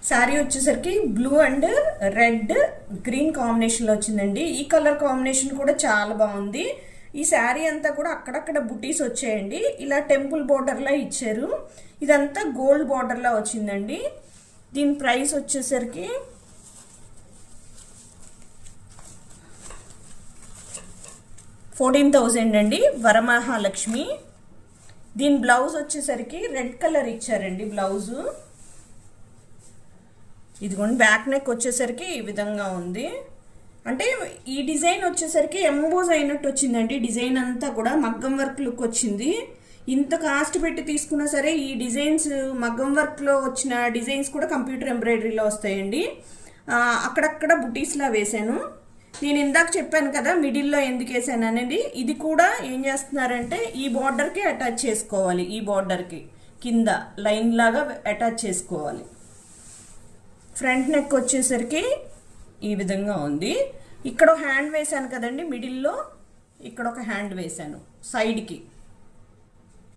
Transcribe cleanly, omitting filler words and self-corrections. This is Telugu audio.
శారీ వచ్చేసరికి బ్లూ అండ్ రెడ్ గ్రీన్ కాంబినేషన్లో వచ్చిందండి. ఈ కలర్ కాంబినేషన్ కూడా చాలా బాగుంది. ఈ శారీ అంతా కూడా అక్కడక్కడ బుటీస్ వచ్చాయండి. ఇలా టెంపుల్ బోర్డర్లా ఇచ్చారు. ఇదంతా గోల్డ్ బోర్డర్లా వచ్చిందండి. దీని ప్రైస్ వచ్చేసరికి 14,000 అండి. వరమహాలక్ష్మి. దీని బ్లౌజ్ వచ్చేసరికి రెడ్ కలర్ ఇచ్చారండి. బ్లౌజు ఇదిగోండి. బ్యాక్ నెక్ వచ్చేసరికి ఈ విధంగా ఉంది. అంటే ఈ డిజైన్ వచ్చేసరికి ఎంబోజ్ అయినట్టు వచ్చిందండి. డిజైన్ అంతా కూడా మగ్గం వర్క్ లుక్ వచ్చింది. ఇంత కాస్ట్ పెట్టి తీసుకున్నా సరే ఈ డిజైన్స్ మగ్గం వర్క్లో వచ్చిన డిజైన్స్ కూడా కంప్యూటర్ ఎంబ్రాయిడరీలో వస్తాయండి. అక్కడక్కడ బుటీస్లా వేసాను. నేను ఇందాక చెప్పాను కదా మిడిల్లో ఎందుకు వేసాను అనేది. ఇది కూడా ఏం చేస్తున్నారంటే ఈ బార్డర్కి అటాచ్ చేసుకోవాలి. ఈ బార్డర్కి కింద లైన్ లాగా అటాచ్ చేసుకోవాలి. ఫ్రంట్ నెక్ వచ్చేసరికి ఈ విధంగా ఉంది. ఇక్కడ హ్యాండ్ వేసాను కదండి మిడిల్లో, ఇక్కడ ఒక హ్యాండ్ వేసాను సైడ్కి.